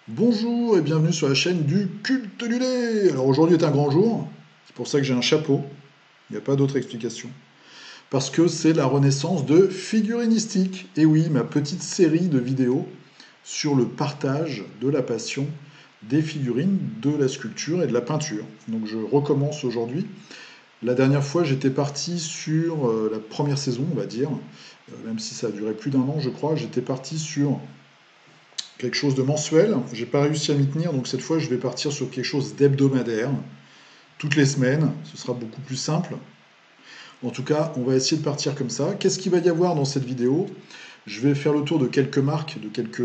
Bonjour et bienvenue sur la chaîne du culte du lait. Alors aujourd'hui est un grand jour, c'est pour ça que j'ai un chapeau, il n'y a pas d'autre explication. Parce que c'est la renaissance de Figurinistique. Et oui, ma petite série de vidéos sur le partage de la passion des figurines, de la sculpture et de la peinture. Donc je recommence aujourd'hui. La dernière fois j'étais parti sur la première saison, on va dire, même si ça a duré plus d'1 an je crois, j'étais parti sur quelque chose de mensuel. J'ai pas réussi à m'y tenir, donc cette fois je vais partir sur quelque chose d'hebdomadaire, toutes les semaines, ce sera beaucoup plus simple. En tout cas, on va essayer de partir comme ça. Qu'est-ce qu'il va y avoir dans cette vidéo? Je vais faire le tour de quelques marques, de quelques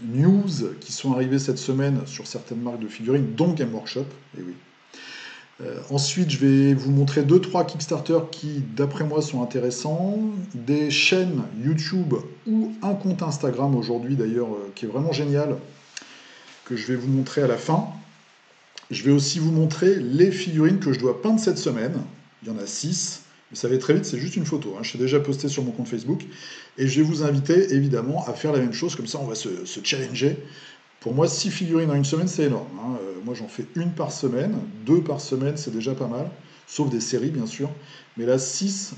news qui sont arrivées cette semaine sur certaines marques de figurines, dont Game Workshop, et oui. Ensuite, je vais vous montrer 2-3 Kickstarter qui, d'après moi, sont intéressants, des chaînes YouTube ou un compte Instagram aujourd'hui d'ailleurs, qui est vraiment génial, que je vais vous montrer à la fin. Je vais aussi vous montrer les figurines que je dois peindre cette semaine. Il y en a 6, mais ça va très vite, c'est juste une photo, hein. Je suis déjà posté sur mon compte Facebook. Et je vais vous inviter évidemment à faire la même chose, comme ça on va se challenger. Pour moi, 6 figurines en une semaine, c'est énorme, hein. Moi, j'en fais une par semaine. 2 par semaine, c'est déjà pas mal. Sauf des séries, bien sûr. Mais là, 6,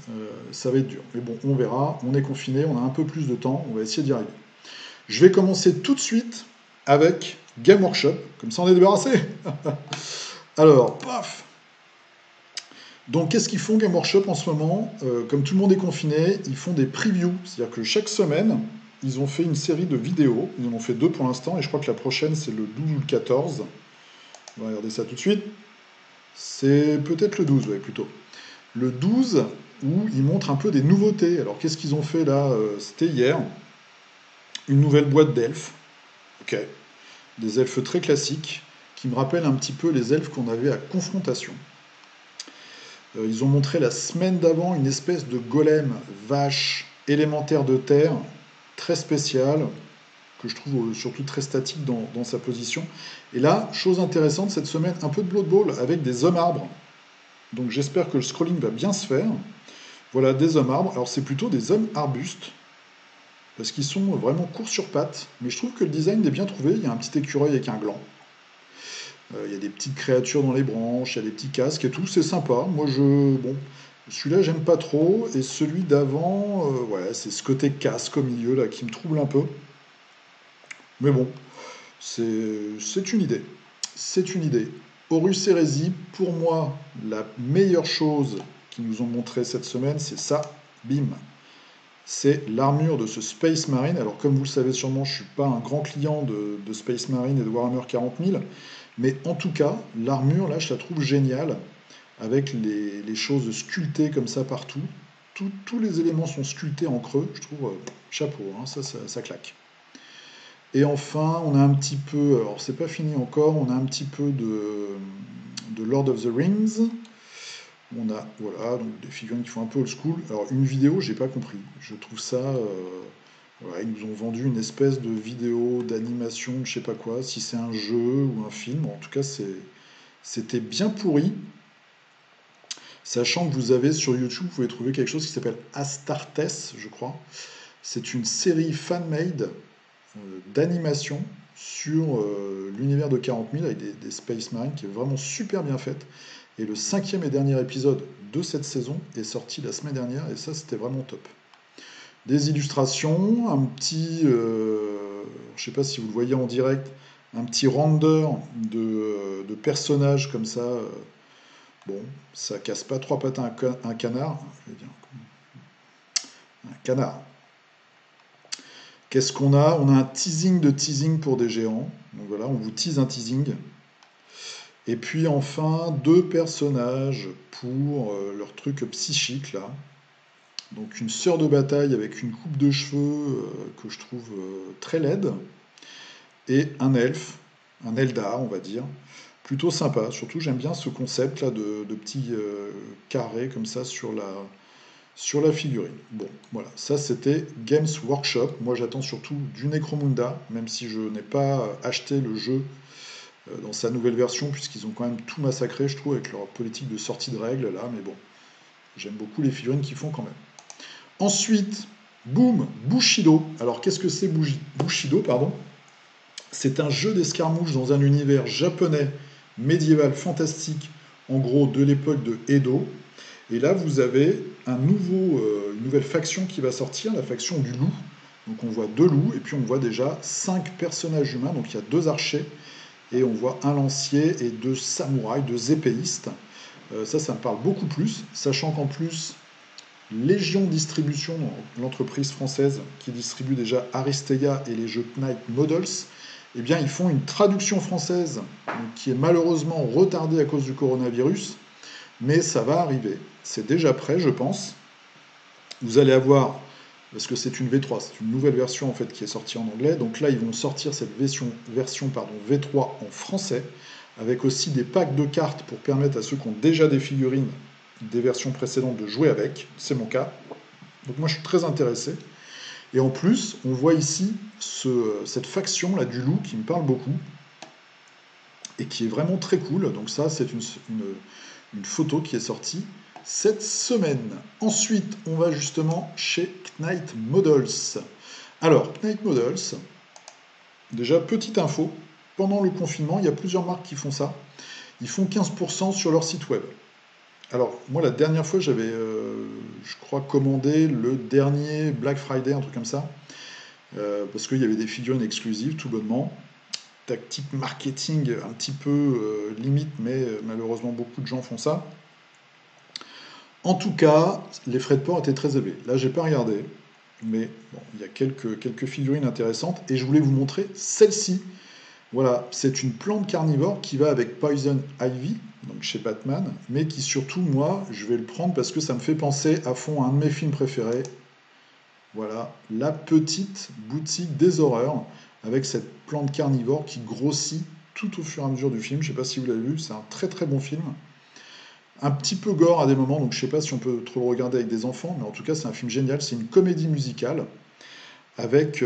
ça va être dur. Mais bon, on verra. On est confiné, on a un peu plus de temps. On va essayer d'y arriver. Je vais commencer tout de suite avec Game Workshop. Comme ça, on est débarrassé. Alors, paf. Donc, qu'est-ce qu'ils font Game Workshop en ce moment? Comme tout le monde est confiné, ils font des previews. C'est-à-dire que chaque semaine, ils ont fait une série de vidéos. Ils en ont fait 2 pour l'instant. Et je crois que la prochaine, c'est le 12 ou le 14. On va regarder ça tout de suite. C'est peut-être le 12, ouais, plutôt. Le 12, où ils montrent un peu des nouveautés. Alors, qu'est-ce qu'ils ont fait là? C'était hier. Une nouvelle boîte d'elfes. Ok. Des elfes très classiques, qui me rappellent un petit peu les elfes qu'on avait à Confrontation. Ils ont montré la semaine d'avant une espèce de golem vache élémentaire de terre, très spécial, que je trouve surtout très statique dans sa position. Et là, chose intéressante cette semaine, un peu de Blood Bowl avec des hommes arbres. Donc j'espère que le scrolling va bien se faire. Voilà, des hommes arbres. Alors c'est plutôt des hommes arbustes, parce qu'ils sont vraiment courts sur pattes. Mais je trouve que le design est bien trouvé. Il y a un petit écureuil avec un gland. Il y a des petites créatures dans les branches, il y a des petits casques et tout. C'est sympa. Moi, bon, celui-là, j'aime pas trop. Et celui d'avant, ouais, c'est ce côté casque au milieu là qui me trouble un peu. Mais bon, c'est une idée. C'est une idée. Horus Heresy, pour moi, la meilleure chose qu'ils nous ont montré cette semaine, c'est ça. Bim. C'est l'armure de ce Space Marine. Alors, comme vous le savez sûrement, je ne suis pas un grand client de Space Marine et de Warhammer 40 000. Mais en tout cas, l'armure, là, je la trouve géniale. Avec les choses sculptées comme ça partout. Tous les éléments sont sculptés en creux. Je trouve, chapeau, hein, ça claque. Et enfin, on a un petit peu, alors c'est pas fini encore, on a un petit peu de Lord of the Rings. On a, voilà, donc des figurines qui font un peu old school. Alors une vidéo, j'ai pas compris. Je trouve ça, voilà, ils nous ont vendu une espèce de vidéo d'animation, je sais pas quoi, si c'est un jeu ou un film. En tout cas, c'était bien pourri. Sachant que vous avez sur YouTube, vous pouvez trouver quelque chose qui s'appelle Astartes, je crois. C'est une série fan-made d'animation sur l'univers de 40 000 avec des Space Marines qui est vraiment super bien faite. Et le 5e et dernier épisode de cette saison est sorti la semaine dernière et ça c'était vraiment top. Des illustrations, un petit, je sais pas si vous le voyez en direct, un petit render de personnages comme ça. Bon, ça casse pas trois pattes à un canard, je vais dire, un canard. Qu'est-ce qu'on a? On a un teasing de teasing pour des géants. Donc voilà, on vous tease un teasing. Et puis enfin, 2 personnages pour leur truc psychique là. Donc une sœur de bataille avec une coupe de cheveux que je trouve très laide. Et un elfe, un Eldar on va dire. Plutôt sympa. Surtout j'aime bien ce concept là de petits carrés comme ça sur la figurine. Bon, voilà, ça c'était Games Workshop. Moi j'attends surtout du Necromunda, même si je n'ai pas acheté le jeu dans sa nouvelle version, puisqu'ils ont quand même tout massacré, je trouve, avec leur politique de sortie de règles là, mais bon, J'aime beaucoup les figurines qu'ils font quand même. Ensuite, boum, Bushido. Alors qu'est-ce que c'est Bushido, pardon? C'est un jeu d'escarmouche dans un univers japonais, médiéval, fantastique, en gros de l'époque de Edo. Et là, vous avez une nouvelle faction qui va sortir, la faction du loup. Donc on voit 2 loups, et puis on voit déjà 5 personnages humains. Donc il y a 2 archers, et on voit un lancier et 2 samouraïs, 2 épéistes. Ça me parle beaucoup plus, sachant qu'en plus, Légion Distribution, l'entreprise française qui distribue déjà Aristeia et les jeux Knight Models, eh bien ils font une traduction française qui est malheureusement retardée à cause du coronavirus, mais ça va arriver. C'est déjà prêt, je pense. Vous allez avoir, parce que c'est une V3, c'est une nouvelle version en fait qui est sortie en anglais, donc là ils vont sortir cette version V3 en français, avec aussi des packs de cartes pour permettre à ceux qui ont déjà des figurines des versions précédentes de jouer avec, c'est mon cas. Donc moi je suis très intéressé. Et en plus, on voit ici cette faction là du loup qui me parle beaucoup et qui est vraiment très cool. Donc ça, c'est une photo qui est sortie cette semaine. Ensuite, on va justement chez Knight Models. Alors, Knight Models, déjà petite info, pendant le confinement, il y a plusieurs marques qui font ça. Ils font 15% sur leur site web. Alors, moi, la dernière fois, j'avais, je crois, commandé le dernier Black Friday, un truc comme ça, parce qu'il y avait des figurines exclusives, tout bonnement. Tactique marketing un petit peu limite, mais malheureusement, beaucoup de gens font ça. En tout cas, les frais de port étaient très élevés. Là, j'ai pas regardé, mais bon, il y a quelques figurines intéressantes, et je voulais vous montrer celle-ci. Voilà, c'est une plante carnivore qui va avec Poison Ivy, donc chez Batman, mais qui surtout, moi, je vais le prendre parce que ça me fait penser à fond à un de mes films préférés. Voilà, La Petite Boutique des Horreurs, avec cette plante carnivore qui grossit tout au fur et à mesure du film. Je ne sais pas si vous l'avez vu, c'est un très très bon film. Un petit peu gore à des moments, donc je ne sais pas si on peut trop le regarder avec des enfants, mais en tout cas c'est un film génial, c'est une comédie musicale avec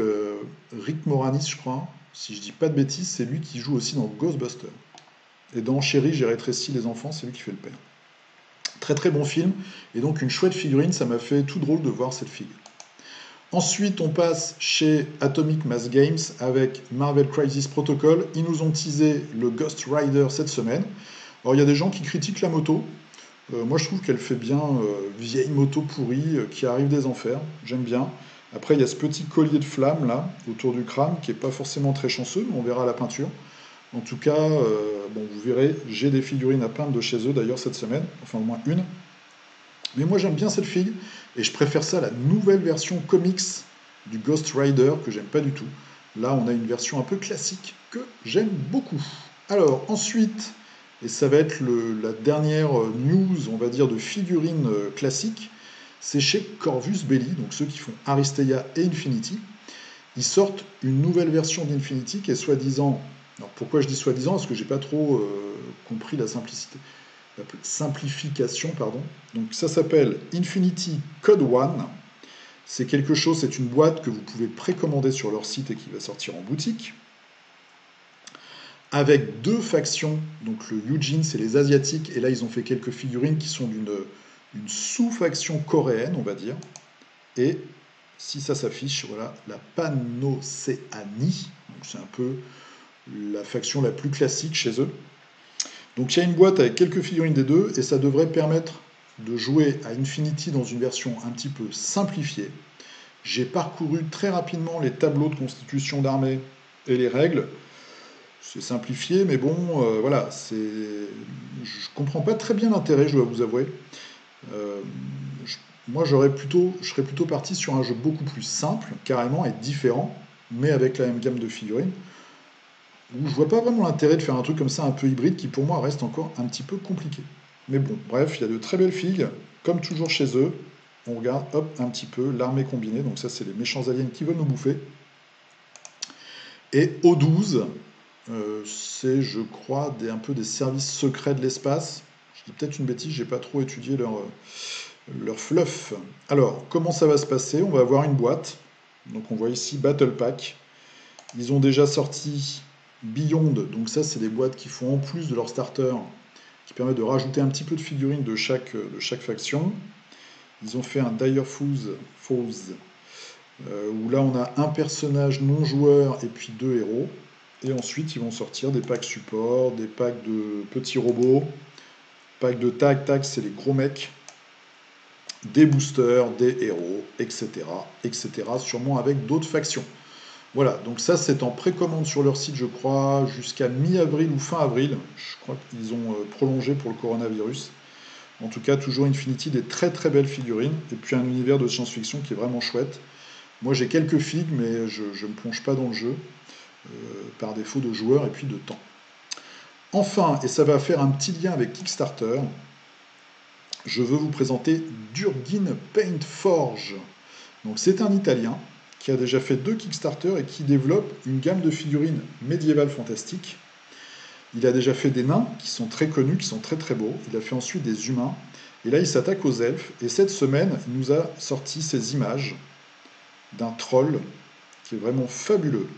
Rick Moranis, je crois. Si je dis pas de bêtises, c'est lui qui joue aussi dans Ghostbusters. Et dans Chérie, j'ai rétréci les enfants, c'est lui qui fait le père. Très très bon film, et donc une chouette figurine, ça m'a fait tout drôle de voir cette figure. Ensuite, on passe chez Atomic Mass Games avec Marvel Crisis Protocol. Ils nous ont teasé le Ghost Rider cette semaine. Alors, il y a des gens qui critiquent la moto. Moi, je trouve qu'elle fait bien vieille moto pourrie qui arrive des enfers. J'aime bien. Après, il y a ce petit collier de flammes là, autour du crâne, qui n'est pas forcément très chanceux, mais on verra à la peinture. En tout cas, bon, vous verrez, j'ai des figurines à peindre de chez eux d'ailleurs cette semaine, enfin au moins une. Mais moi j'aime bien cette fille, et je préfère ça à la nouvelle version comics du Ghost Rider, que j'aime pas du tout. Là, on a une version un peu classique que j'aime beaucoup. Alors, ensuite, et ça va être la dernière news, on va dire, de figurines classiques, c'est chez Corvus Belli, donc ceux qui font Aristeia et Infinity. Ils sortent une nouvelle version d'Infinity qui est soi-disant... Alors pourquoi je dis soi-disant? Parce que j'ai pas trop compris la simplification, pardon. Donc ça s'appelle Infinity Code One. C'est quelque chose, c'est une boîte que vous pouvez précommander sur leur site et qui va sortir en boutique. Avec 2 factions, donc le Eugene, c'est les Asiatiques, et là ils ont fait quelques figurines qui sont d'une sous-faction coréenne, on va dire. Et si ça s'affiche, voilà, la Panocéanie, donc c'est un peu la faction la plus classique chez eux. Donc il y a une boîte avec quelques figurines des deux, et ça devrait permettre de jouer à Infinity dans une version un petit peu simplifiée. J'ai parcouru très rapidement les tableaux de constitution d'armée et les règles. C'est simplifié, mais bon, voilà, je comprends pas très bien l'intérêt, je dois vous avouer. Moi, je serais plutôt parti sur un jeu beaucoup plus simple, carrément, et différent, mais avec la même gamme de figurines, où je vois pas vraiment l'intérêt de faire un truc comme ça, un peu hybride, qui pour moi reste encore un petit peu compliqué. Mais bon, bref, il y a de très belles figues, comme toujours chez eux. On regarde, hop, un petit peu, l'armée combinée, donc ça c'est les méchants aliens qui veulent nous bouffer. Et O12, c'est, je crois, un peu des services secrets de l'espace. Je dis peut-être une bêtise, j'ai pas trop étudié leur fluff. Alors, comment ça va se passer? On va avoir une boîte. Donc on voit ici Battle Pack. Ils ont déjà sorti Beyond, donc ça c'est des boîtes qui font en plus de leur starter, qui permettent de rajouter un petit peu de figurines de chaque faction. Ils ont fait un Dire Falls, où là on a un personnage non joueur et puis deux héros. Et ensuite ils vont sortir des packs support, des packs de petits robots, packs de tag, c'est les gros mecs, des boosters, des héros, etc. etc. sûrement avec d'autres factions. Voilà, donc ça c'est en précommande sur leur site je crois jusqu'à mi-avril ou fin avril. Je crois qu'ils ont prolongé pour le coronavirus. En tout cas, toujours Infinity, des très très belles figurines, et puis un univers de science-fiction qui est vraiment chouette. Moi j'ai quelques figues, mais je ne me plonge pas dans le jeu, par défaut de joueurs et puis de temps. Enfin, et ça va faire un petit lien avec Kickstarter, je veux vous présenter Durgin Paint Forge. Donc c'est un Italien qui a déjà fait 2 Kickstarter et qui développe une gamme de figurines médiévales fantastiques. Il a déjà fait des nains qui sont très connus, qui sont très très beaux. Il a fait ensuite des humains. Et là, il s'attaque aux elfes. Et cette semaine, il nous a sorti ces images d'un troll qui est vraiment fabuleux.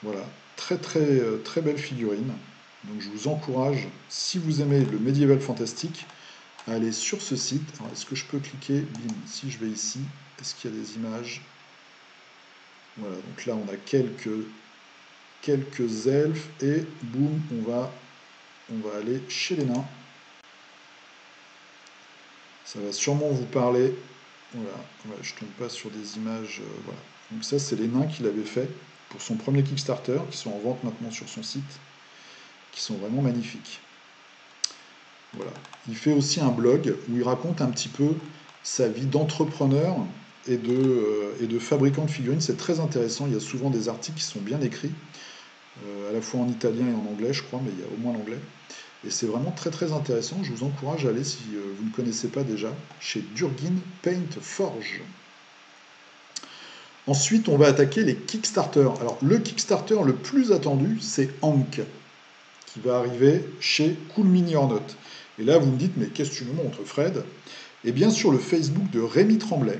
Voilà, très très très belle figurine. Donc je vous encourage, si vous aimez le médiéval fantastique, à aller sur ce site. Est-ce que je peux cliquer? Bim, si je vais ici, est-ce qu'il y a des images? Voilà, donc là on a quelques elfes et boum, on va aller chez les nains. Ça va sûrement vous parler. Voilà, je ne tombe pas sur des images. Voilà. Donc ça, c'est les nains qu'il avait fait pour son premier Kickstarter, qui sont en vente maintenant sur son site, qui sont vraiment magnifiques. Voilà. Il fait aussi un blog où il raconte un petit peu sa vie d'entrepreneur et de fabricant de figurines. C'est très intéressant. Il y a souvent des articles qui sont bien écrits, à la fois en italien et en anglais, je crois, mais il y a au moins l'anglais. Et c'est vraiment très très intéressant. Je vous encourage à aller, si vous ne connaissez pas déjà, chez Durgin Paint Forge. Ensuite, on va attaquer les Kickstarter. Alors, le Kickstarter le plus attendu, c'est Hank, qui va arriver chez Cool Mini or Not. Et là, vous me dites, mais qu'est-ce que tu nous montres, Fred? Eh bien, sur le Facebook de Rémi Tremblay,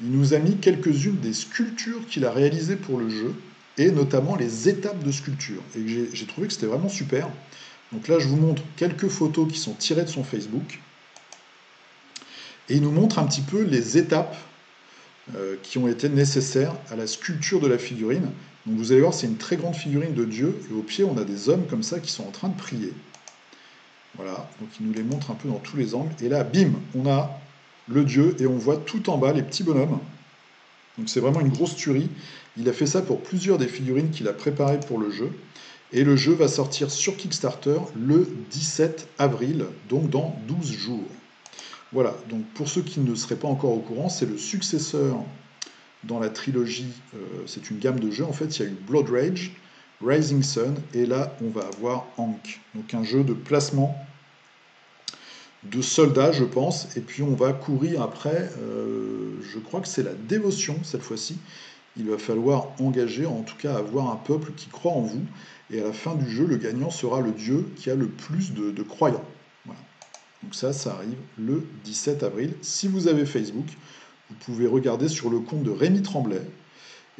il nous a mis quelques-unes des sculptures qu'il a réalisées pour le jeu, et notamment les étapes de sculpture. Et j'ai trouvé que c'était vraiment super. Donc là, je vous montre quelques photos qui sont tirées de son Facebook. Et il nous montre un petit peu les étapes qui ont été nécessaires à la sculpture de la figurine. Donc vous allez voir, c'est une très grande figurine de Dieu. Et au pied, on a des hommes comme ça qui sont en train de prier. Voilà, donc il nous les montre un peu dans tous les angles. Et là, bim, on a le Dieu et on voit tout en bas les petits bonhommes. Donc c'est vraiment une grosse tuerie. Il a fait ça pour plusieurs des figurines qu'il a préparées pour le jeu. Et le jeu va sortir sur Kickstarter le 17 avril, donc dans 12 jours. Voilà, donc pour ceux qui ne seraient pas encore au courant, c'est le successeur dans la trilogie, c'est une gamme de jeux. En fait, il y a eu Blood Rage, Rising Sun, et là, on va avoir Hank. Donc un jeu de placement de soldats, je pense, et puis on va courir après, je crois que c'est la dévotion cette fois-ci. Il va falloir engager, en tout cas avoir un peuple qui croit en vous, et à la fin du jeu, le gagnant sera le dieu qui a le plus de croyants. Voilà. Donc ça arrive le 17 avril. Si vous avez Facebook, vous pouvez regarder sur le compte de Rémi Tremblay,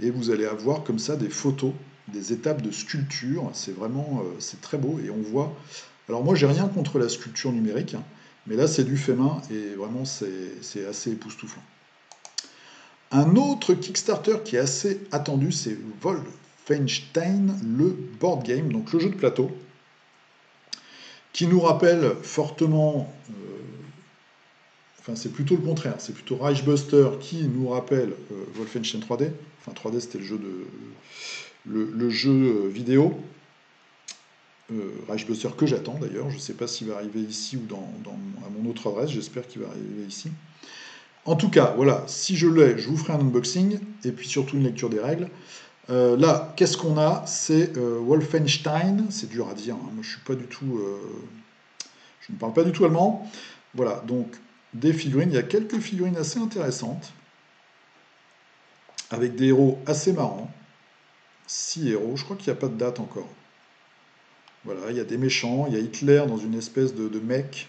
et vous allez avoir comme ça des photos, des étapes de sculpture. C'est vraiment, c'est très beau, et on voit... Alors moi, j'ai rien contre la sculpture numérique, hein, mais là, c'est du fait main, et vraiment, c'est assez époustouflant. Un autre Kickstarter qui est assez attendu, c'est Wolfenstein, le board game, donc le jeu de plateau, qui nous rappelle fortement, enfin c'est plutôt le contraire, c'est plutôt Reichbuster qui nous rappelle Wolfenstein 3D, enfin 3D c'était le jeu vidéo, Reichbuster que j'attends d'ailleurs, je ne sais pas s'il va arriver ici ou à mon autre adresse, j'espère qu'il va arriver ici. En tout cas, voilà, si je l'ai, je vous ferai un unboxing, et puis surtout une lecture des règles. Là, qu'est-ce qu'on a? C'est Wolfenstein, c'est dur à dire, hein, moi je suis pas du tout... je ne parle pas du tout allemand. Voilà, donc des figurines, il y a quelques figurines assez intéressantes, avec des héros assez marrants. 6 héros, je crois qu'il n'y a pas de date encore. Voilà, il y a des méchants, il y a Hitler dans une espèce de mech,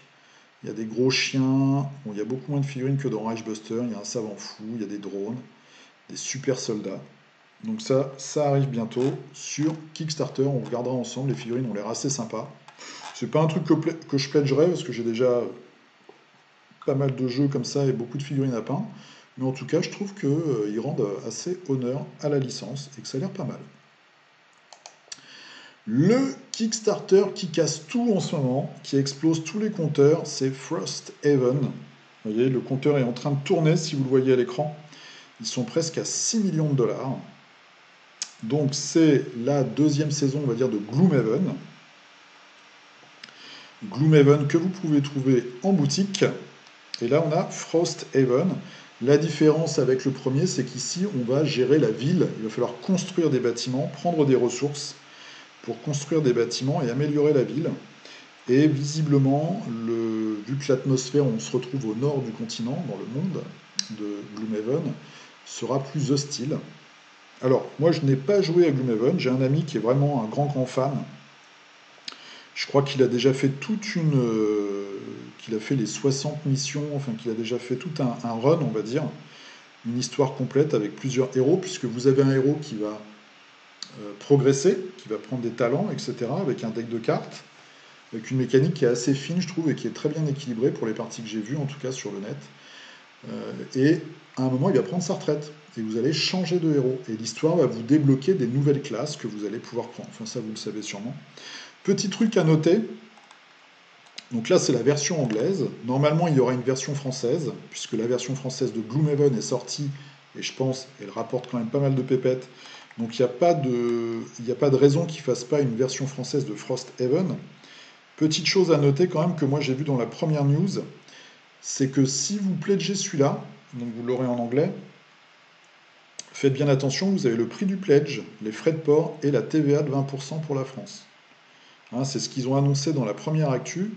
il y a des gros chiens, bon, il y a beaucoup moins de figurines que dans Reichbuster, il y a un savant fou, il y a des drones, des super soldats. Donc ça arrive bientôt sur Kickstarter, on regardera ensemble, les figurines ont l'air assez sympas. C'est pas un truc que je pledgerai parce que j'ai déjà pas mal de jeux comme ça et beaucoup de figurines à peindre. Mais en tout cas, je trouve qu'ils rendent assez honneur à la licence et que ça a l'air pas mal. Le Kickstarter qui casse tout en ce moment, qui explose tous les compteurs, c'est Frosthaven. Vous voyez, le compteur est en train de tourner si vous le voyez à l'écran. Ils sont presque à 6 millions de dollars. Donc c'est la deuxième saison, on va dire, de Gloomhaven. Gloomhaven que vous pouvez trouver en boutique. Et là, on a Frosthaven. La différence avec le premier, c'est qu'ici, on va gérer la ville. Il va falloir construire des bâtiments, prendre des ressources pour construire des bâtiments et améliorer la ville. Et visiblement, vu que l'atmosphère, on se retrouve au nord du continent, dans le monde de Gloomhaven, sera plus hostile. Alors, moi, je n'ai pas joué à Gloomhaven. J'ai un ami qui est vraiment un grand, grand fan. Je crois qu'il a déjà fait qu'il a fait les 60 missions, enfin qu'il a déjà fait tout un run, on va dire, une histoire complète avec plusieurs héros, puisque vous avez un héros qui va progresser, qui va prendre des talents, etc., avec un deck de cartes, avec une mécanique qui est assez fine, je trouve, et qui est très bien équilibrée pour les parties que j'ai vues, en tout cas sur le net. Et à un moment, il va prendre sa retraite, et vous allez changer de héros, et l'histoire va vous débloquer des nouvelles classes que vous allez pouvoir prendre. Enfin, ça, vous le savez sûrement. Petit truc à noter, donc là c'est la version anglaise. Normalement il y aura une version française, puisque la version française de Gloomhaven est sortie, et je pense elle rapporte quand même pas mal de pépettes. Donc il n'y a pas de raison qu'ils ne fassent pas une version française de Frosthaven. Petite chose à noter quand même que moi j'ai vu dans la première news, c'est que si vous pledgez celui-là, donc vous l'aurez en anglais, faites bien attention, vous avez le prix du pledge, les frais de port et la TVA de 20% pour la France. Hein, c'est ce qu'ils ont annoncé dans la première actu.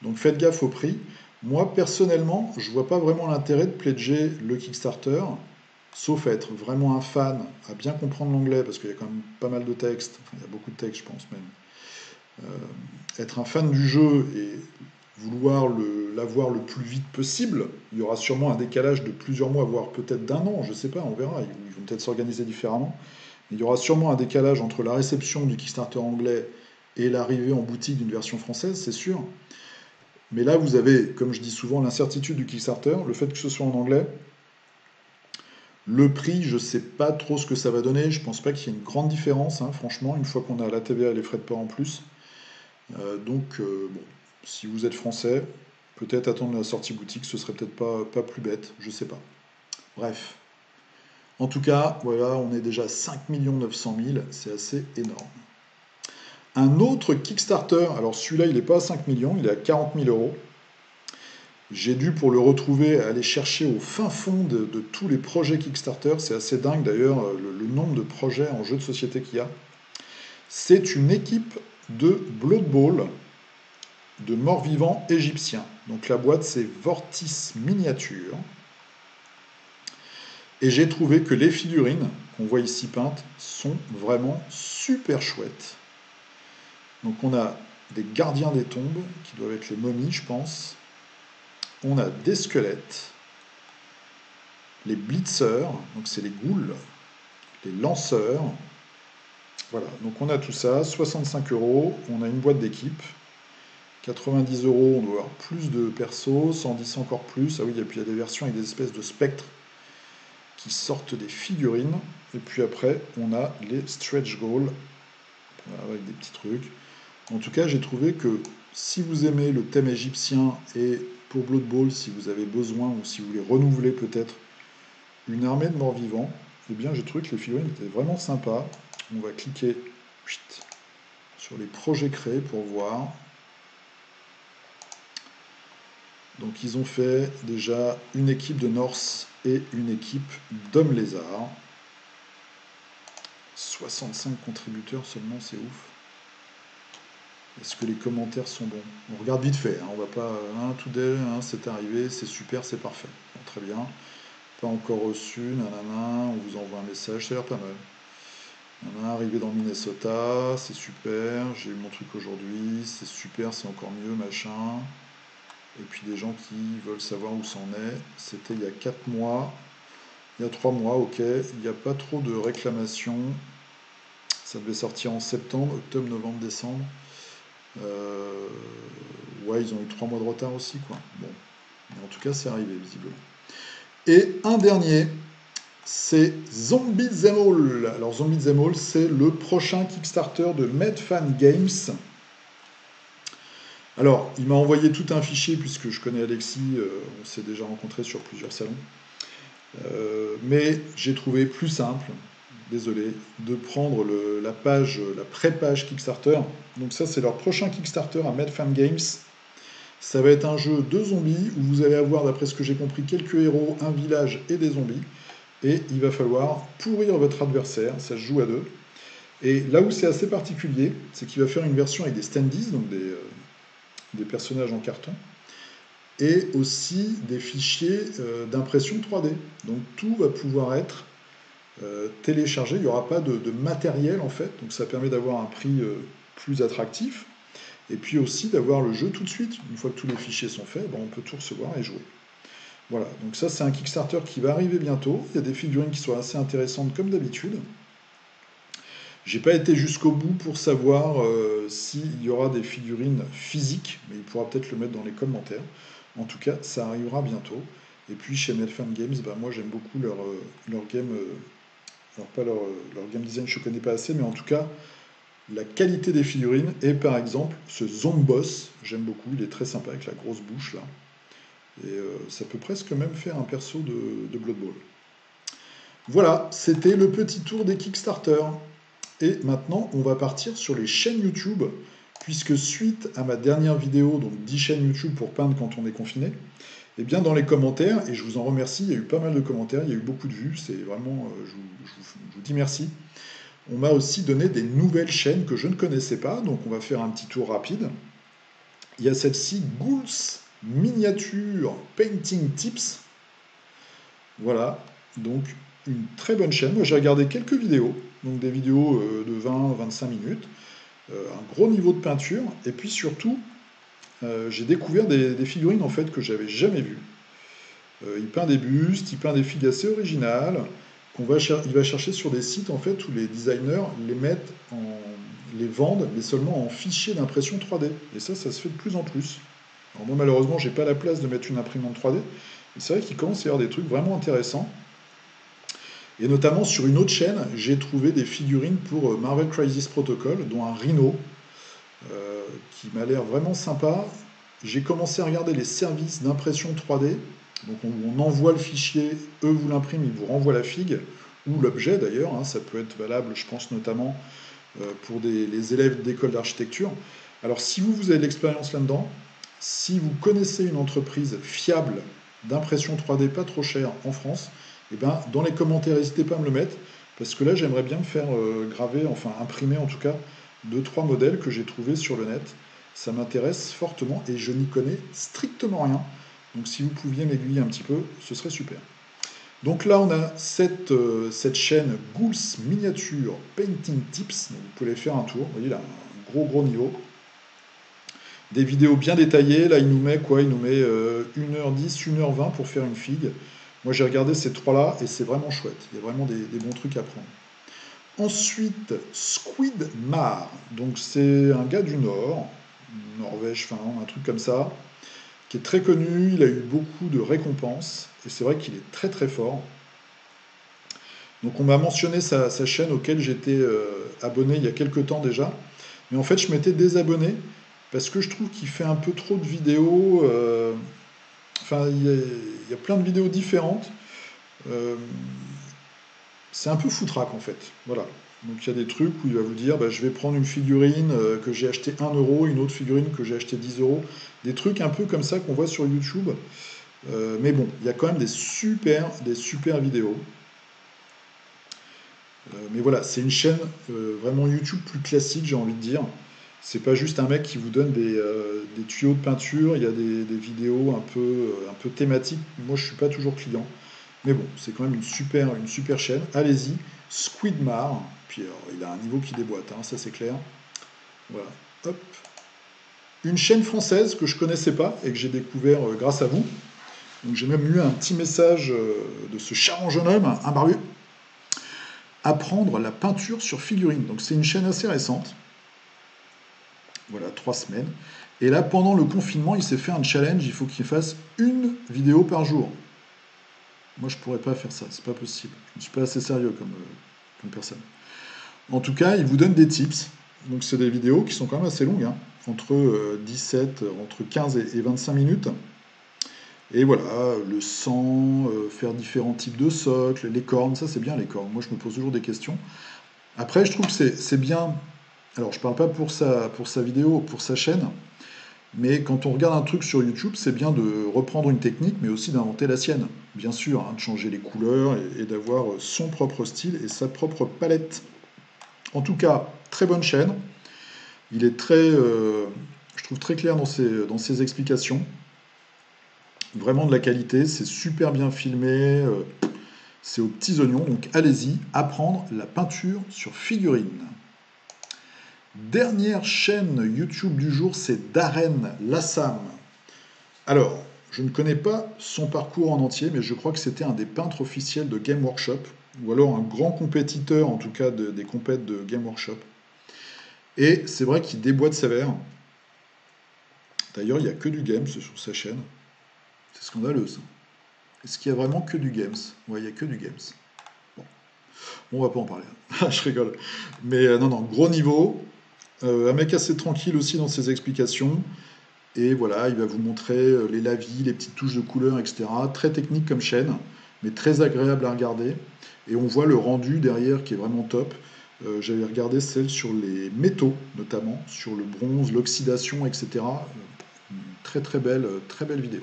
Donc faites gaffe au prix. Moi, personnellement, je ne vois pas vraiment l'intérêt de pledger le Kickstarter, sauf à être vraiment un fan, à bien comprendre l'anglais, parce qu'il y a quand même pas mal de textes, enfin, il y a beaucoup de textes, je pense même. Être un fan du jeu et vouloir l'avoir le plus vite possible, il y aura sûrement un décalage de plusieurs mois, voire peut-être d'un an, je ne sais pas, on verra. Ils vont peut-être s'organiser différemment. Mais il y aura sûrement un décalage entre la réception du Kickstarter anglais et l'arrivée en boutique d'une version française, c'est sûr. Mais là, vous avez, comme je dis souvent, l'incertitude du Kickstarter, le fait que ce soit en anglais. Le prix, je ne sais pas trop ce que ça va donner. Je ne pense pas qu'il y ait une grande différence, hein, franchement, une fois qu'on a la TVA et les frais de port en plus. Bon, si vous êtes français, peut-être attendre la sortie boutique, ce serait peut-être pas plus bête, je ne sais pas. Bref. En tout cas, voilà, on est déjà à 5 900 000, c'est assez énorme. Un autre Kickstarter, alors celui-là il n'est pas à 5 millions, il est à 40 000 euros. J'ai dû pour le retrouver aller chercher au fin fond de tous les projets Kickstarter, c'est assez dingue d'ailleurs le nombre de projets en jeu de société qu'il y a. C'est une équipe de Blood Bowl, de morts-vivants égyptiens. Donc la boîte c'est Vortis Miniature. Et j'ai trouvé que les figurines qu'on voit ici peintes sont vraiment super chouettes. Donc on a des gardiens des tombes, qui doivent être les momies, je pense. On a des squelettes, les blitzers, donc c'est les ghouls, les lanceurs. Voilà, donc on a tout ça, 65 euros, on a une boîte d'équipe. 90 euros, on doit avoir plus de persos, 110 encore plus. Ah oui, et puis il y a des versions avec des espèces de spectres qui sortent des figurines. Et puis après, on a les stretch goals, voilà, avec des petits trucs. En tout cas, j'ai trouvé que si vous aimez le thème égyptien et pour Blood Bowl, si vous avez besoin ou si vous voulez renouveler peut-être une armée de morts-vivants, eh bien j'ai trouvé que les figurines étaient vraiment sympas. On va cliquer sur les projets créés pour voir. Donc ils ont fait déjà une équipe de Norse et une équipe d'hommes lézards. 65 contributeurs seulement, c'est ouf. Est-ce que les commentaires sont bons? On regarde vite fait, hein, on va pas... tout d'elle, c'est arrivé, c'est super, c'est parfait. Bon, très bien. Pas encore reçu, nanana, on vous envoie un message, ça a l'air pas mal. Nanana, arrivé dans Minnesota, c'est super, j'ai eu mon truc aujourd'hui, c'est super, c'est encore mieux, machin. Et puis des gens qui veulent savoir où c'en est. C'était il y a 4 mois, il y a 3 mois, ok, il n'y a pas trop de réclamations. Ça devait sortir en septembre, octobre, novembre, décembre. Ouais, ils ont eu 3 mois de retard aussi, quoi. Bon, Mais en tout cas, c'est arrivé, visiblement. Et un dernier, c'est Zombie Them All. Alors, Zombie Them All, c'est le prochain Kickstarter de Medfan Games. Alors, il m'a envoyé tout un fichier, puisque je connais Alexis, on s'est déjà rencontrés sur plusieurs salons. Mais j'ai trouvé plus simple, désolé, de prendre la pré-page Kickstarter. Donc ça, c'est leur prochain Kickstarter à Medfan Games. Ça va être un jeu de zombies, où vous allez avoir, d'après ce que j'ai compris, quelques héros, un village et des zombies. Et il va falloir pourrir votre adversaire, ça se joue à deux. Et là où c'est assez particulier, c'est qu'il va faire une version avec des standees, donc des personnages en carton, et aussi des fichiers d'impression 3D. Donc tout va pouvoir être téléchargé, il n'y aura pas de matériel en fait, donc ça permet d'avoir un prix plus attractif, et puis aussi d'avoir le jeu tout de suite. Une fois que tous les fichiers sont faits, ben, on peut tout recevoir et jouer. Voilà, donc ça c'est un Kickstarter qui va arriver bientôt. Il y a des figurines qui sont assez intéressantes comme d'habitude. J'ai pas été jusqu'au bout pour savoir s'il y aura des figurines physiques, mais il pourra peut-être le mettre dans les commentaires. En tout cas, ça arrivera bientôt. Et puis chez Medfan Games, bah, moi j'aime beaucoup leur game, alors pas leur game design, je ne connais pas assez, mais en tout cas, la qualité des figurines. Et par exemple, ce Zomboss, j'aime beaucoup, il est très sympa avec la grosse bouche là. Et ça peut presque même faire un perso de Blood Bowl. Voilà, c'était le petit tour des Kickstarter. Et maintenant, on va partir sur les chaînes YouTube, puisque suite à ma dernière vidéo, donc 10 chaînes YouTube pour peindre quand on est confiné, eh bien dans les commentaires, et je vous en remercie, il y a eu pas mal de commentaires, il y a eu beaucoup de vues, c'est vraiment, je vous dis merci. On m'a aussi donné des nouvelles chaînes que je ne connaissais pas, donc on va faire un petit tour rapide. Il y a celle-ci, Ghouls Miniature Painting Tips. Voilà, donc une très bonne chaîne. Moi j'ai regardé quelques vidéos, donc des vidéos de 20-25 minutes, un gros niveau de peinture, et puis surtout, j'ai découvert des figurines en fait que j'avais jamais vues. Il peint des bustes, il peint des figues assez originales, il va chercher sur des sites en fait où les designers les vendent, mais seulement en fichier d'impression 3D. Et ça se fait de plus en plus. Alors moi malheureusement j'ai pas la place de mettre une imprimante 3D, mais c'est vrai qu'il commence à y avoir des trucs vraiment intéressants. Et notamment sur une autre chaîne, j'ai trouvé des figurines pour Marvel Crisis Protocol, dont un Rhino, qui m'a l'air vraiment sympa. J'ai commencé à regarder les services d'impression 3D. Donc on envoie le fichier, eux vous l'impriment, ils vous renvoient la figue, ou l'objet d'ailleurs, hein, ça peut être valable, je pense notamment pour les élèves d'école d'architecture. Alors si vous avez de l'expérience là-dedans, si vous connaissez une entreprise fiable d'impression 3D pas trop chère en France, eh ben, dans les commentaires, n'hésitez pas à me le mettre, parce que là j'aimerais bien me faire graver, enfin imprimer en tout cas, 2-3 modèles que j'ai trouvés sur le net. Ça m'intéresse fortement et je n'y connais strictement rien. Donc si vous pouviez m'aiguiller un petit peu, ce serait super. Donc là on a cette chaîne Ghouls Miniature Painting Tips, donc vous pouvez aller faire un tour, vous voyez là, un gros niveau. Des vidéos bien détaillées, là il nous met quoi? Il nous met 1h10, 1h20 pour faire une figue. Moi j'ai regardé ces trois-là et c'est vraiment chouette, il y a vraiment des bons trucs à prendre. Ensuite, Squid Mar, donc c'est un gars du Nord, Norvège, Finlande, un truc comme ça, qui est très connu, il a eu beaucoup de récompenses, et c'est vrai qu'il est très très fort. Donc on m'a mentionné sa chaîne auquel j'étais abonné il y a quelques temps déjà, mais en fait je m'étais désabonné, parce que je trouve qu'il fait un peu trop de vidéos, enfin il y a plein de vidéos différentes, c'est un peu foutraque en fait, voilà. Donc il y a des trucs où il va vous dire, bah, je vais prendre une figurine que j'ai acheté 1 euro, une autre figurine que j'ai acheté 10 euros, des trucs un peu comme ça qu'on voit sur YouTube. Mais bon, il y a quand même des super vidéos. Mais voilà, c'est une chaîne vraiment YouTube plus classique, j'ai envie de dire. C'est pas juste un mec qui vous donne des tuyaux de peinture, il y a des vidéos un peu thématiques. Moi, je suis pas toujours client. Mais bon, c'est quand même une super chaîne. Allez-y, Squidmar. Puis alors, il a un niveau qui déboîte, hein, ça c'est clair. Voilà, hop. Une chaîne française que je connaissais pas et que j'ai découvert grâce à vous. Donc j'ai même eu un petit message de ce charmant jeune homme, un barbu. Apprendre la peinture sur figurine. Donc c'est une chaîne assez récente. Voilà, 3 semaines. Et là, pendant le confinement, il s'est fait un challenge, il faut qu'il fasse une vidéo par jour. Moi, je pourrais pas faire ça, c'est pas possible. Je ne suis pas assez sérieux comme personne. En tout cas, il vous donne des tips. Donc, c'est des vidéos qui sont quand même assez longues, hein, entre 17, entre 15 et 25 minutes. Et voilà, le sang, faire différents types de socles, les cornes, ça c'est bien les cornes. Moi, je me pose toujours des questions. Après, je trouve que c'est bien. Alors, je parle pas pour sa vidéo, pour sa chaîne, mais quand on regarde un truc sur YouTube, c'est bien de reprendre une technique, mais aussi d'inventer la sienne. Bien sûr, hein, de changer les couleurs et d'avoir son propre style et sa propre palette. En tout cas, très bonne chaîne. Il est très, je trouve très clair dans ses explications. Vraiment de la qualité, c'est super bien filmé, c'est aux petits oignons, donc allez-y, apprendre la peinture sur figurine. Dernière chaîne YouTube du jour, c'est Darren Lassam. Alors, je ne connais pas son parcours en entier, mais je crois que c'était un des peintres officiels de Game Workshop, ou alors un grand compétiteur, en tout cas des compètes de Game Workshop. Et c'est vrai qu'il déboîte sévère. D'ailleurs, il n'y a que du games sur sa chaîne. C'est scandaleux, ça. Est-ce qu'il y a vraiment que du games? Ouais, il n'y a que du games. Bon, on va pas en parler. Je rigole. Mais non, non, gros niveau. Un mec assez tranquille aussi dans ses explications. Et voilà, il va vous montrer les lavis, les petites touches de couleur, etc. Très technique comme chaîne, mais très agréable à regarder. Et on voit le rendu derrière qui est vraiment top. J'avais regardé celle sur les métaux, notamment, sur le bronze, l'oxydation, etc. Très belle vidéo.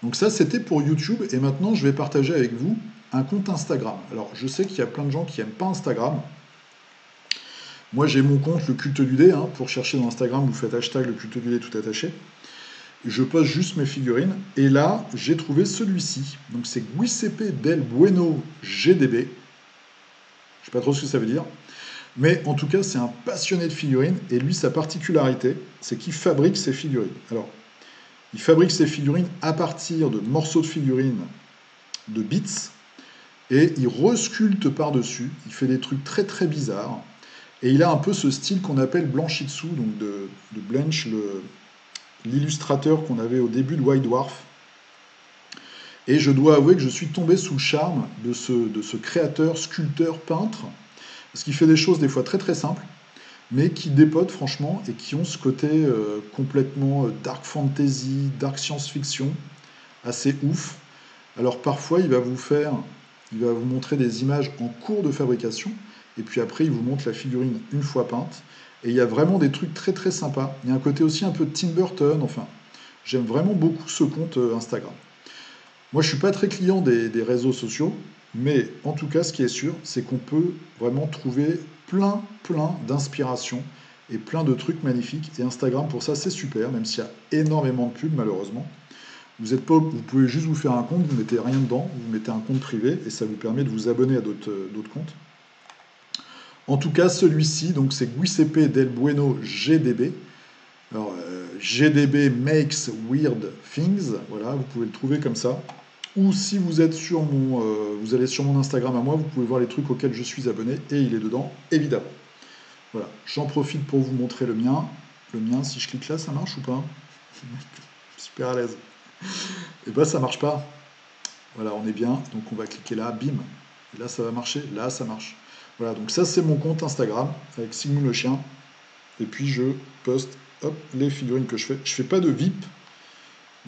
Donc ça, c'était pour YouTube. Et maintenant, je vais partager avec vous un compte Instagram. Alors, je sais qu'il y a plein de gens qui n'aiment pas Instagram. Moi, j'ai mon compte, le culte du dé. Hein, pour chercher dans Instagram, vous faites hashtag le culte du dé tout attaché. Je poste juste mes figurines. Et là, j'ai trouvé celui-ci. Donc, c'est Giuseppe Del Bueno GDB. Je sais pas trop ce que ça veut dire. Mais en tout cas, c'est un passionné de figurines. Et lui, sa particularité, c'est qu'il fabrique ses figurines. Alors, il fabrique ses figurines à partir de morceaux de figurines de bits. Et il resculpte par-dessus. Il fait des trucs très très bizarres. Et il a un peu ce style qu'on appelle Blanchitsu, donc de Blanche, l'illustrateur qu'on avait au début de White Dwarf. Et je dois avouer que je suis tombé sous le charme de ce créateur, sculpteur, peintre, parce qu'il fait des choses des fois très très simples, mais qui dépotent franchement et qui ont ce côté complètement dark fantasy, dark science-fiction, assez ouf. Alors parfois il va vous montrer des images en cours de fabrication, et puis après il vous montre la figurine une fois peinte, et il y a vraiment des trucs très très sympas. Il y a un côté aussi un peu de Tim Burton, enfin, j'aime vraiment beaucoup ce compte Instagram. Moi, je ne suis pas très client des réseaux sociaux, mais en tout cas, ce qui est sûr, c'est qu'on peut vraiment trouver plein d'inspiration et plein de trucs magnifiques. Et Instagram, pour ça, c'est super, même s'il y a énormément de pubs, malheureusement. Vous pouvez juste vous faire un compte, vous mettez rien dedans, vous mettez un compte privé, et ça vous permet de vous abonner à d'autres comptes. En tout cas, celui-ci, donc c'est Giuseppe Del Bueno GDB. Alors, GDB Makes Weird Things, voilà, vous pouvez le trouver comme ça. Ou si vous êtes vous allez sur mon Instagram à moi, vous pouvez voir les trucs auxquels je suis abonné, et il est dedans, évidemment. Voilà, j'en profite pour vous montrer le mien. Le mien, si je clique là, ça marche ou pas? Super à l'aise. Et bah ça marche pas. Voilà, on est bien, donc on va cliquer là, bim. Et là, ça va marcher, là, ça marche. Voilà, donc ça, c'est mon compte Instagram, avec Sigmund le chien. Et puis, je poste, hop, les figurines que je fais. Je fais pas de VIP,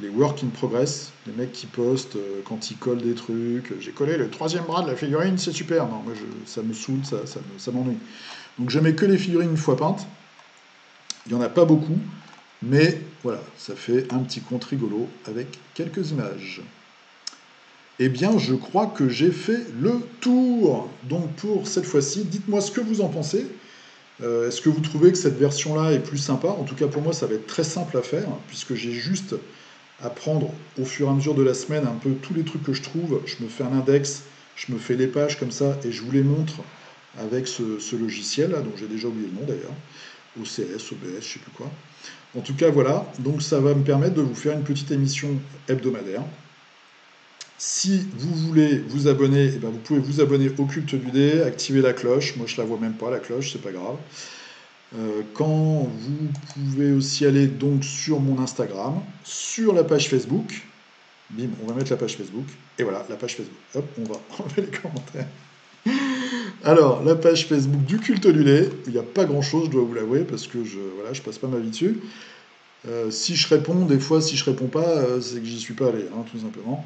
les work in progress, les mecs qui postent quand ils collent des trucs. J'ai collé le 3e bras de la figurine, c'est super. Non, moi, ça me saoule, ça m'ennuie. Donc, je mets que les figurines une fois peintes. Il n'y en a pas beaucoup, mais voilà, ça fait un petit compte rigolo avec quelques images. Eh bien, je crois que j'ai fait le tour. Donc, pour cette fois-ci, dites-moi ce que vous en pensez. Est-ce que vous trouvez que cette version-là est plus sympa? En tout cas, pour moi, ça va être très simple à faire, puisque j'ai juste à prendre au fur et à mesure de la semaine un peu tous les trucs que je trouve. Je me fais un index, je me fais les pages comme ça, et je vous les montre avec ce logiciel-là, dont j'ai déjà oublié le nom d'ailleurs. OCS, OBS, je ne sais plus quoi. En tout cas, voilà. Donc, ça va me permettre de vous faire une petite émission hebdomadaire. Si vous voulez vous abonner, eh ben vous pouvez vous abonner au Culte du Dé, activer la cloche. Moi, je la vois même pas, la cloche, c'est pas grave. Quand vous pouvez aussi aller donc sur mon Instagram, sur la page Facebook. Bim, on va mettre la page Facebook. Et voilà, la page Facebook. Hop, on va enlever les commentaires. Alors, la page Facebook du culte du lait, il n'y a pas grand-chose, je dois vous l'avouer, parce que voilà, je passe pas ma vie dessus. Si je réponds, des fois, si je réponds pas, c'est que j'y suis pas allé, hein, tout simplement.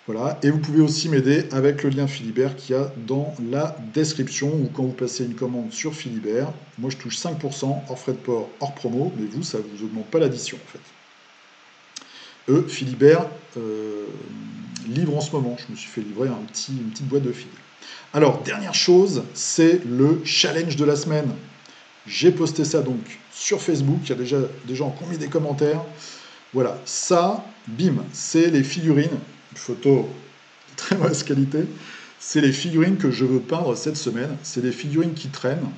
Voilà, et vous pouvez aussi m'aider avec le lien Philibert qu'il y a dans la description, ou quand vous passez une commande sur Philibert, moi je touche 5% hors frais de port, hors promo, mais vous, ça ne vous augmente pas l'addition en fait. Philibert livre en ce moment, je me suis fait livrer une petite boîte de fil. Alors, dernière chose, c'est le challenge de la semaine. J'ai posté ça donc sur Facebook, il y a déjà des gens qui ont mis des commentaires. Voilà, ça, bim, c'est les figurines, une photo de très mauvaise qualité, c'est les figurines que je veux peindre cette semaine. C'est des figurines qui traînent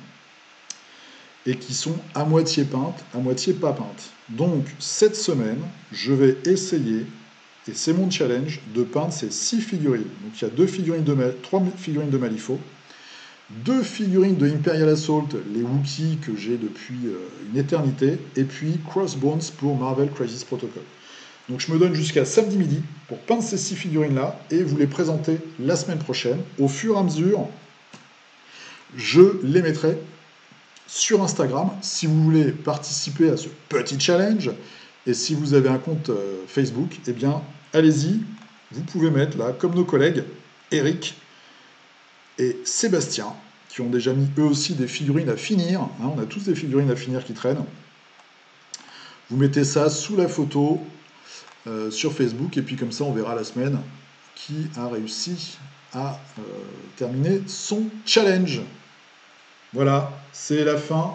et qui sont à moitié peintes, à moitié pas peintes. Donc, cette semaine, je vais essayer, et c'est mon challenge, de peindre ces 6 figurines. Donc, il y a 3 figurines de Malifaux, 2 figurines de Imperial Assault, les Wookiees que j'ai depuis une éternité, et puis Crossbones pour Marvel Crisis Protocol. Donc je me donne jusqu'à samedi midi pour peindre ces 6 figurines-là et vous les présenter la semaine prochaine. Au fur et à mesure, je les mettrai sur Instagram si vous voulez participer à ce petit challenge. Et si vous avez un compte Facebook, eh bien, allez-y. Vous pouvez mettre là, comme nos collègues, Eric et Sébastien, qui ont déjà mis eux aussi des figurines à finir. Hein, on a tous des figurines à finir qui traînent. Vous mettez ça sous la photo sur Facebook, et puis comme ça on verra la semaine qui a réussi à terminer son challenge. Voilà, c'est la fin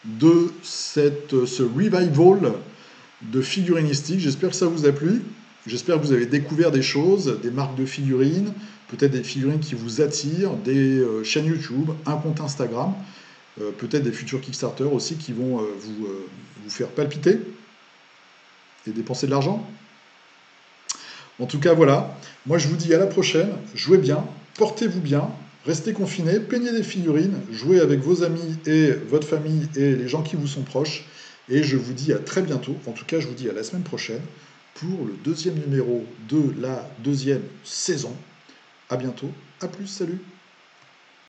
de ce revival de figurinistique. J'espère que ça vous a plu. J'espère que vous avez découvert des choses, des marques de figurines, peut-être des figurines qui vous attirent, des chaînes YouTube, un compte Instagram, peut-être des futurs Kickstarter aussi qui vont vous faire palpiter et dépenser de l'argent. En tout cas, voilà. Moi, je vous dis à la prochaine. Jouez bien, portez-vous bien, restez confinés, peignez des figurines, jouez avec vos amis et votre famille et les gens qui vous sont proches. Et je vous dis à très bientôt. En tout cas, je vous dis à la semaine prochaine pour le 2e numéro de la 2e saison. À bientôt. À plus. Salut.